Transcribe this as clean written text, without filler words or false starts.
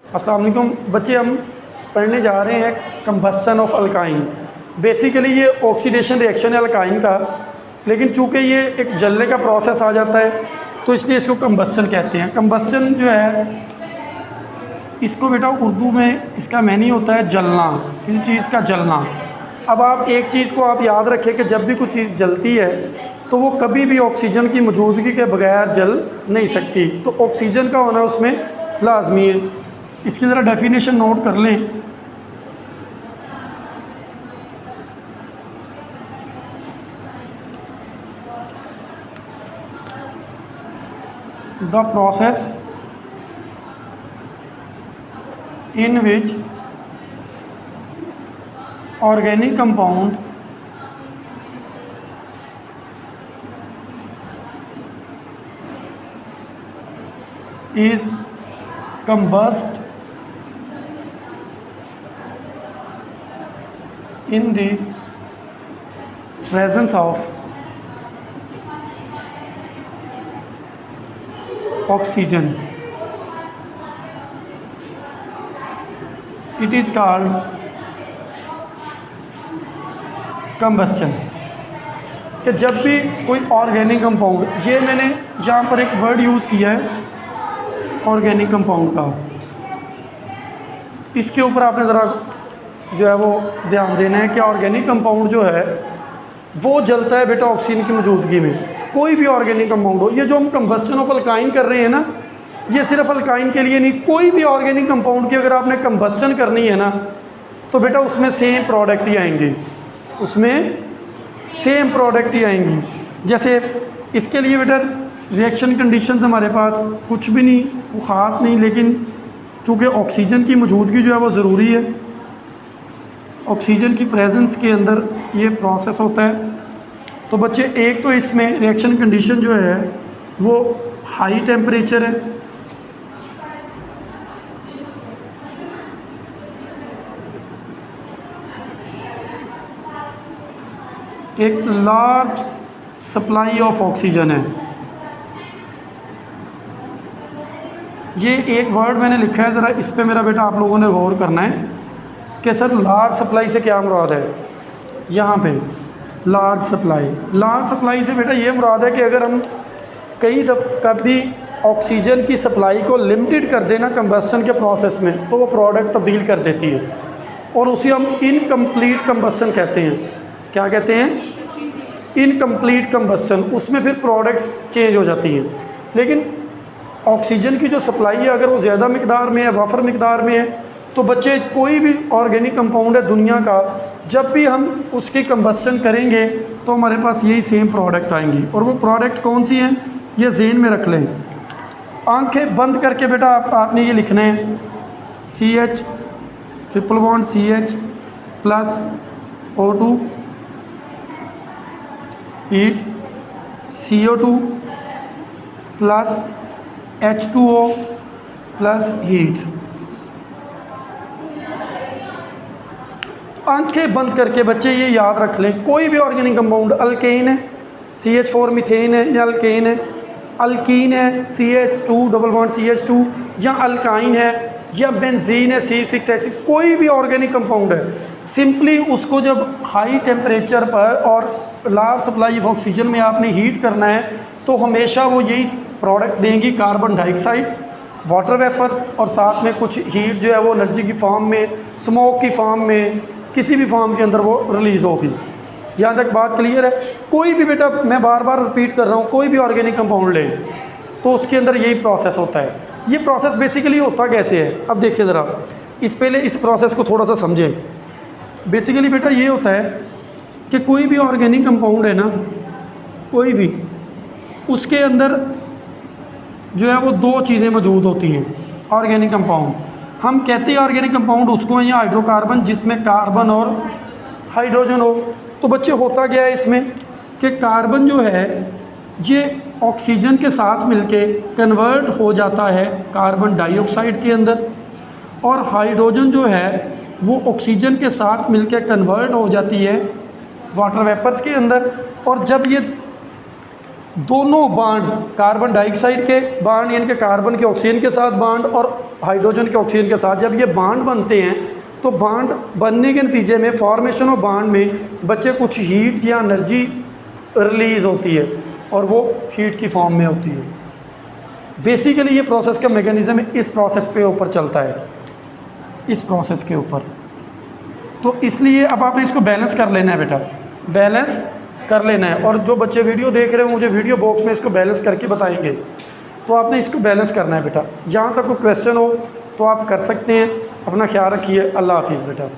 अस्सलाम वालेकुम बच्चे, हम पढ़ने जा रहे हैं कंबस्शन ऑफ अल्काइन। बेसिकली ये ऑक्सीडेशन रिएक्शन है अल्काइन का, लेकिन चूँकि ये एक जलने का प्रोसेस आ जाता है तो इसलिए इसको कंबस्शन कहते हैं। कंबस्शन जो है इसको बेटा उर्दू में इसका मैनी होता है जलना, किसी चीज़ का जलना। अब आप एक चीज़ को आप याद रखें कि जब भी कोई चीज़ जलती है तो वो कभी भी ऑक्सीजन की मौजूदगी के बगैर जल नहीं सकती, तो ऑक्सीजन का होना उसमें लाजमी है। इसकी ज़रा डेफिनेशन नोट कर लें। The process in which organic compound is combust in the presence of oxygen. It is called combustion। कि जब भी कोई ऑर्गेनिक कंपाउंड, ये मैंने यहाँ पर एक वर्ड यूज़ किया है ऑर्गेनिक कंपाउंड का, इसके ऊपर आपने ज़रा जो है वो ध्यान देना है कि ऑर्गेनिक कंपाउंड जो है वो जलता है बेटा ऑक्सीजन की मौजूदगी में। कोई भी ऑर्गेनिक कंपाउंड हो, ये जो हम कंबस्शन ऑफ अल्काइन कर रहे हैं ना, ये सिर्फ अल्काइन के लिए नहीं, कोई भी ऑर्गेनिक कंपाउंड की अगर आपने कंबस्शन करनी है ना तो बेटा उसमें सेम प्रोडक्ट ही आएंगे, उसमें सेम प्रोडक्ट ही आएंगी। जैसे इसके लिए बेटा रिएक्शन कंडीशंस हमारे पास कुछ भी नहीं, वो ख़ास नहीं, लेकिन चूँकि ऑक्सीजन की मौजूदगी जो है वो ज़रूरी है, ऑक्सीजन की प्रेजेंस के अंदर ये प्रोसेस होता है। तो बच्चे एक तो इसमें रिएक्शन कंडीशन जो है वो हाई टेम्परेचर है, एक लार्ज सप्लाई ऑफ ऑक्सीजन है। ये एक वर्ड मैंने लिखा है, ज़रा इस पे मेरा बेटा आप लोगों ने गौर करना है कि सर लार्ज सप्लाई से क्या मुराद है। यहाँ पे लार्ज सप्लाई से बेटा ये मुराद है कि अगर हम कभी ऑक्सीजन की सप्लाई को लिमिटेड कर देना कंबस्शन के प्रोसेस में तो वो प्रोडक्ट तब्दील कर देती है, और उसे हम इनकम्प्लीट कंबस्शन कहते हैं। क्या कहते हैं? Incomplete combustion. उसमें फिर प्रोडक्ट्स चेंज हो जाती हैं। लेकिन ऑक्सीजन की जो सप्लाई है अगर वो ज़्यादा मिकदार में है, वाफर मिकदार में है, तो बच्चे कोई भी ऑर्गेनिक कंपाउंड है दुनिया का, जब भी हम उसकी कंबस्शन करेंगे तो हमारे पास यही सेम प्रोडक्ट आएंगी। और वो प्रोडक्ट कौन सी हैं ये ज़हन में रख लें। आंखें बंद करके बेटा आपने ये लिखना है CH triple bond CH plus O2 heat, CO2 plus H2O plus heat. आंखें बंद करके बच्चे ये याद रख लें, कोई भी ऑर्गेनिक कंपाउंड अल्केन है CH4 मीथेन है या अल्केन है, अल्कीन है CH2 डबल बॉन्ड CH2, या अल्काइन है या बेंजीन है C6 ऐसी कोई भी ऑर्गेनिक कंपाउंड है, सिंपली उसको जब हाई टेम्परेचर पर और लार्ज सप्लाई ऑफ ऑक्सीजन में आपने हीट करना है तो हमेशा वो यही प्रोडक्ट देंगी, कार्बन डाइऑक्साइड, वाटर वेपर्स, और साथ में कुछ हीट जो है वो एनर्जी की फॉर्म में, स्मोक की फॉर्म में, किसी भी फॉर्म के अंदर वो रिलीज़ होगी। यहाँ तक बात क्लियर है? कोई भी बेटा, मैं बार बार रिपीट कर रहा हूँ, कोई भी ऑर्गेनिक कंपाउंड लें तो उसके अंदर यही प्रोसेस होता है। ये प्रोसेस बेसिकली होता कैसे है, अब देखिए ज़रा पहले इस प्रोसेस को थोड़ा सा समझें। बेसिकली बेटा ये होता है कि कोई भी ऑर्गेनिक कंपाउंड है ना, कोई भी, उसके अंदर जो है वो दो चीज़ें मौजूद होती हैं। ऑर्गेनिक कंपाउंड हम कहते हैं ऑर्गेनिक कंपाउंड उसको है या हाइड्रोकार्बन जिसमें कार्बन और हाइड्रोजन हो। तो बच्चे होता क्या है इसमें कि कार्बन जो है ये ऑक्सीजन के साथ मिलके कन्वर्ट हो जाता है कार्बन डाइऑक्साइड के अंदर, और हाइड्रोजन जो है वो ऑक्सीजन के साथ मिलके कन्वर्ट हो जाती है वाटर वेपर्स के अंदर। और जब ये दोनों बांड्स कार्बन डाइऑक्साइड के बांड यानी कि कार्बन के ऑक्सीजन के साथ बांड और हाइड्रोजन के ऑक्सीजन के साथ जब ये बांड बनते हैं तो बांड बनने के नतीजे में फॉर्मेशन ऑफ बांड में बच्चे कुछ हीट या एनर्जी रिलीज़ होती है और वो हीट की फॉर्म में होती है। बेसिकली ये प्रोसेस का मैकेनिज़्म इस प्रोसेस पे ऊपर चलता है, इस प्रोसेस के ऊपर। तो इसलिए अब आपने इसको बैलेंस कर लेना है बेटा, बैलेंस कर लेना है। और जो बच्चे वीडियो देख रहे हो मुझे वीडियो बॉक्स में इसको बैलेंस करके बताएंगे, तो आपने इसको बैलेंस करना है बेटा। जहाँ तक कोई क्वेश्चन हो तो आप कर सकते हैं। अपना ख्याल रखिए। अल्लाह हाफिज़ बेटा।